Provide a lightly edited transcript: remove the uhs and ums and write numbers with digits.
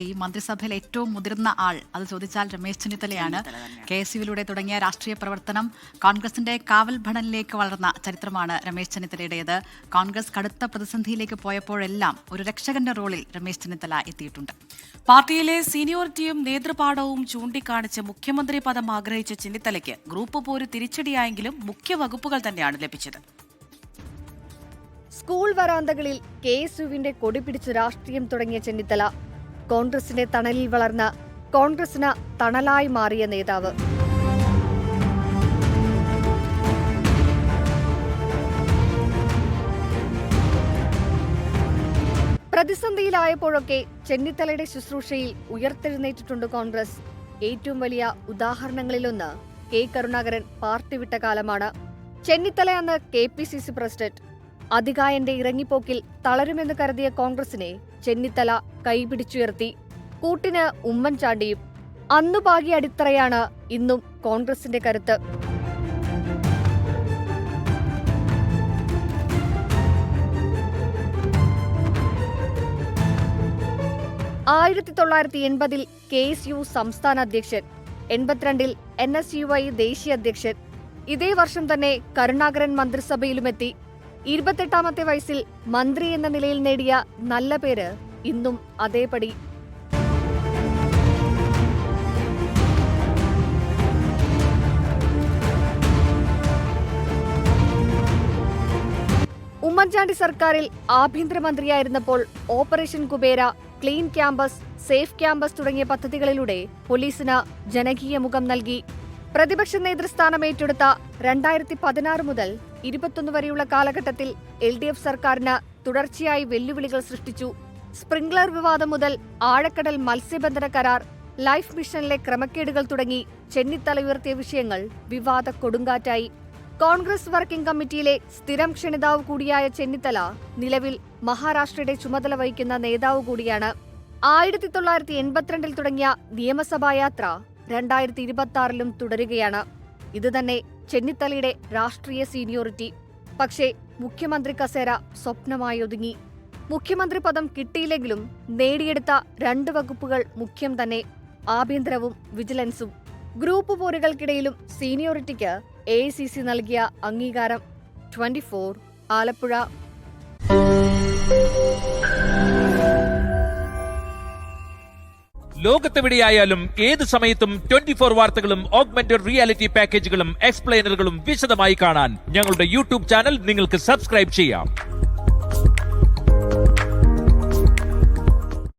ഈ മന്ത്രിസഭയിൽ ഏറ്റവും മുതിർന്ന ആൾ അത് ചോദിച്ചാൽ രമേശ് ചെന്നിത്തലയാണ്. KSUവിലൂടെ തുടങ്ങിയ രാഷ്ട്രീയ പ്രവർത്തനം കോൺഗ്രസിന്റെ കാവൽ ഭടനിലേക്ക് വളർന്ന ചരിത്രമാണ് രമേശ് ചെന്നിത്തലയുടേത്. കോൺഗ്രസ് കടുത്ത പ്രതിസന്ധിയിലേക്ക് പോയപ്പോഴെല്ലാം ഒരു രക്ഷകന്റെ റോളിൽ രമേശ് ചെന്നിത്തല എത്തിയിട്ടുണ്ട്. പാർട്ടിയിലെ സീനിയോറിറ്റിയും നേതൃപാഠവും ചൂണ്ടിക്കാണിച്ച് മുഖ്യമന്ത്രി പദം ആഗ്രഹിച്ച ചെന്നിത്തലയ്ക്ക് ഗ്രൂപ്പ് പോര് തിരിച്ചടിയായെങ്കിലും മുഖ്യ വകുപ്പുകൾ തന്നെയാണ് ലഭിച്ചത്. സ്കൂൾ വരാന്തകളിൽ KSUവിന്റെ കൊടി പിടിച്ച് രാഷ്ട്രീയം തുടങ്ങിയ ചെന്നിത്തല കോൺഗ്രസിന്റെ തണലിൽ വളർന്ന കോൺഗ്രസിന് തണലായി മാറിയ നേതാവ്. പ്രതിസന്ധിയിലായപ്പോഴൊക്കെ ചെന്നിത്തലയുടെ ശുശ്രൂഷയിൽ ഉയർത്തെഴുന്നേറ്റിട്ടുണ്ട് കോൺഗ്രസ്. ഏറ്റവും വലിയ ഉദാഹരണങ്ങളിലൊന്ന് K കരുണാകരൻ പാർട്ടി വിട്ട കാലമാണ്. ചെന്നിത്തല അന്ന് KPCC പ്രസിഡന്റ്. അതികായന്റെ ഇറങ്ങിപ്പോക്കിൽ തളരുമെന്ന് കരുതിയ കോൺഗ്രസിനെ ചെന്നിത്തല കൈപിടിച്ചുയർത്തി. കൂട്ടിന് ഉമ്മൻചാണ്ടിയും. അന്നു പാകിയ അടിത്തറയാണ് ഇന്നും കോൺഗ്രസിന്റെ കരുത്ത്. ആയിരത്തി 1980 KSU സംസ്ഥാന അധ്യക്ഷൻ, 82 NSUI ദേശീയ അധ്യക്ഷൻ. ഇതേ വർഷം തന്നെ കരുണാകരൻ മന്ത്രിസഭയിലുമെത്തി. 28ാമത്തെ വയസ്സിൽ മന്ത്രി എന്ന നിലയിൽ നേടിയ നല്ല പേര് ഇന്നും അതേപടി. ഉമ്മൻചാണ്ടി സർക്കാരിൽ ആഭ്യന്തരമന്ത്രിയായിരുന്നപ്പോൾ operation Kubera, clean campus, safe campus തുടങ്ങിയ പദ്ധതികളിലൂടെ പോലീസിന് ജനകീയ മുഖം നൽകി. പ്രതിപക്ഷ നേതൃസ്ഥാനം ഏറ്റെടുത്ത 2016 മുതൽ 21 വരെയുള്ള കാലഘട്ടത്തിൽ LDF സർക്കാരിന് തുടർച്ചയായി വെല്ലുവിളികൾ സൃഷ്ടിച്ചു. സ്പ്രിംഗ്ലർ വിവാദം മുതൽ ആഴക്കടൽ മത്സ്യബന്ധന കരാർ, ലൈഫ് മിഷനിലെ ക്രമക്കേടുകൾ തുടങ്ങി ചെന്നിത്തല ഉയർത്തിയ വിഷയങ്ങൾ വിവാദ കൊടുങ്കാറ്റായി. കോൺഗ്രസ് വർക്കിംഗ് കമ്മിറ്റിയിലെ സ്ഥിരം ക്ഷണിതാവ് കൂടിയായ ചെന്നിത്തല നിലവിൽ മഹാരാഷ്ട്രയുടെ ചുമതല വഹിക്കുന്ന നേതാവ് കൂടിയാണ്. 1982 തുടങ്ങിയ നിയമസഭാ യാത്ര 2026 തുടരുകയാണ്. ഇതുതന്നെ ചെന്നിത്തലയുടെ രാഷ്ട്രീയ സീനിയോറിറ്റി. പക്ഷേ മുഖ്യമന്ത്രി കസേര സ്വപ്നമായി ഒതുങ്ങി. മുഖ്യമന്ത്രി പദം കിട്ടിയില്ലെങ്കിലും നേടിയെടുത്ത 2 വകുപ്പുകൾ മുഖ്യം തന്നെ: ആഭ്യന്തരവും വിജിലൻസും. ഗ്രൂപ്പ് പോരുകൾക്കിടയിലും സീനിയോറിറ്റിക്ക് AICC നൽകിയ അംഗീകാരം. 24 ആലപ്പുഴ. ലോകത്തെവിടെയായാലും ഏത് സമയത്തും 24 വാർത്തകളും ഓഗ്മെന്റഡ് റിയാലിറ്റി പാക്കേജുകളും എക്സ്പ്ലെയിനറുകളും വിശദമായി കാണാൻ ഞങ്ങളുടെ YouTube ചാനൽ നിങ്ങൾക്ക് സബ്സ്ക്രൈബ് ചെയ്യാം.